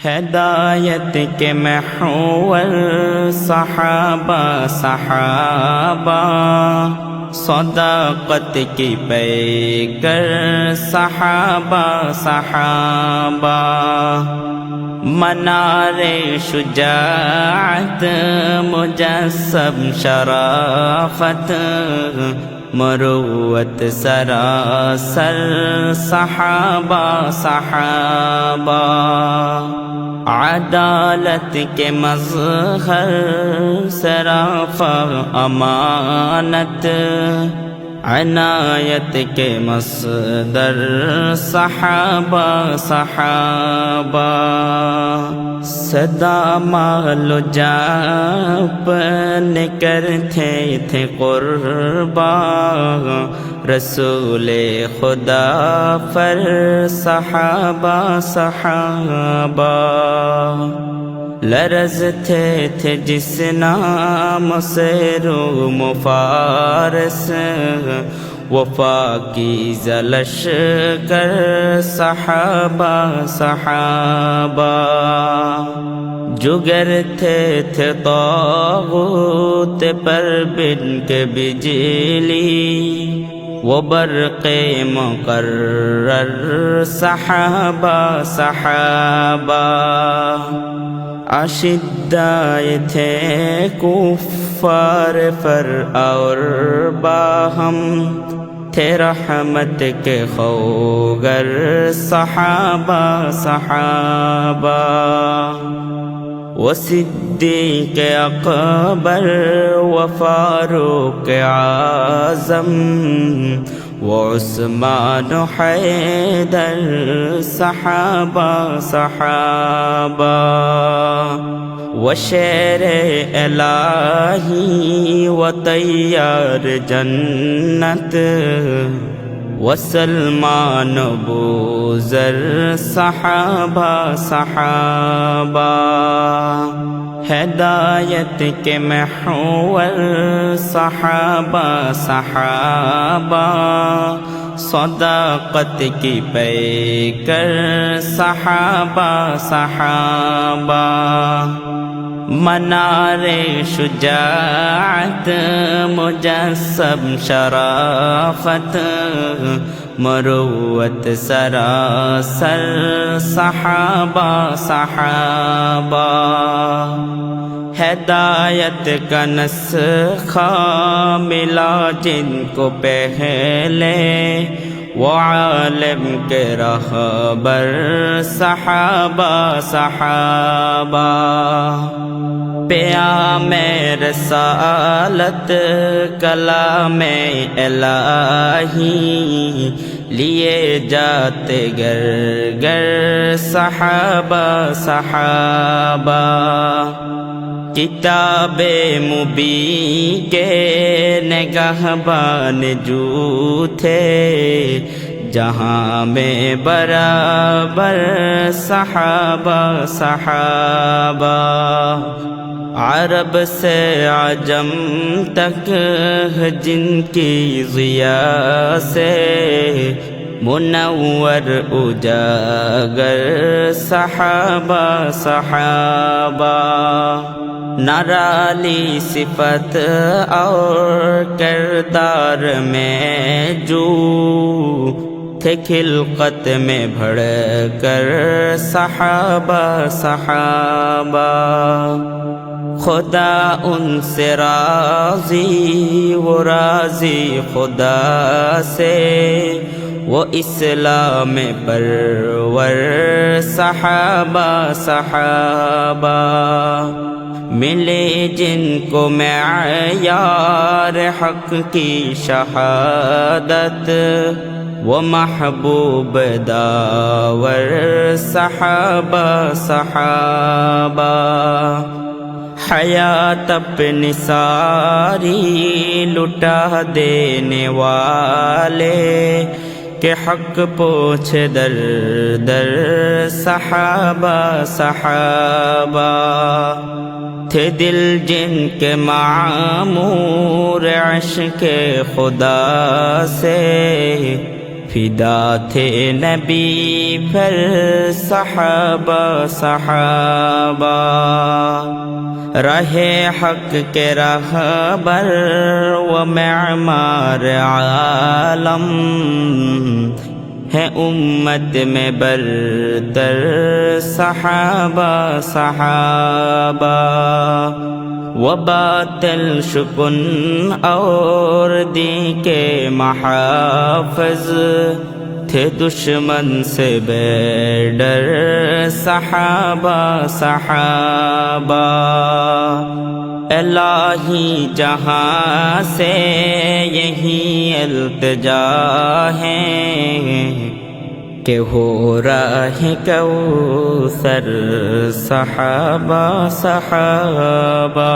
ہدایت کے محور صحابہ صحابہ، صداقت کی پیکر صحابہ صحابہ، منار شجاعت مجسم شرافت، مروت سراسر صحابہ صحابہ، عدالت کے مظہر صرافہ امانت، عنایت کے مصدر صحابہ صحابہ، صدا مال و جان اپنے کرتے تھے قربان، رسول خدا پر صحابہ صحابہ، لرزتے تھے جس نام سے روم و فارس، وفا کی لشکر صحابہ صحابہ، جگرتے تھے طاغوت پر بن کے بجلی، وہ برق مقرر صحابہ صحابہ، اشدائے تھے کفار پر اور باہم، تھے رحمت کے خوگر صحابہ صحابہ، وہ صدیق اکبر و فاروق اعظم، وہ عثمان و حیدر صحابہ صحابہ، وہ شیر الہی و تیار جنت، و سلمان و بوذر صحابہ صحابہ، ہدایت کے محور صحابہ صحابہ، صداقت کی پیکر صحابہ صحابہ، منار شجاعت مجسم شرافت، مروت سراسر صحابہ صحابہ، ہدایت کا نسخہ ملا جن کو پہلے، وہ عالم کے رہبر صحابہ صحابہ، پیام رسالت کلام الہی، لیے جاتے گر گر صحابہ صحابہ، کتاب مبین کے نگہبان جو تھے، جہاں میں برابر صحابہ صحابہ، عرب سے عجم تک جن کی ضیاء سے منور اجاگر صحابہ صحابہ، نرالی صفت اور کردار میں جو تھے، خلقت میں بڑھ کر صحابہ صحابہ، خدا ان سے راضی وہ راضی خدا سے، وہ اسلام پرور صحابہ صحابہ، ملے جن کو معیار حق کی شہادت، وہ محبوب داور صحابہ صحابہ، حیات اپنی ساری لٹا دینے والے، کہ حق پوچھ در در صحابہ صحابہ، تھے دل جن کے معمور عشق خدا سے، فدا تھے نبی پر صحابہ صحابہ رہے حق کے رہبر و معمار عالم ہے امت میں برتر صحابہ صحابہ و باطل شکن اور دین کے محافظ تھے دشمن سے بے ڈر صحابہ صحابہ الہی جہاں سے یہی التجا ہے کہ ہو راہ کوثر صحابہ صحابہ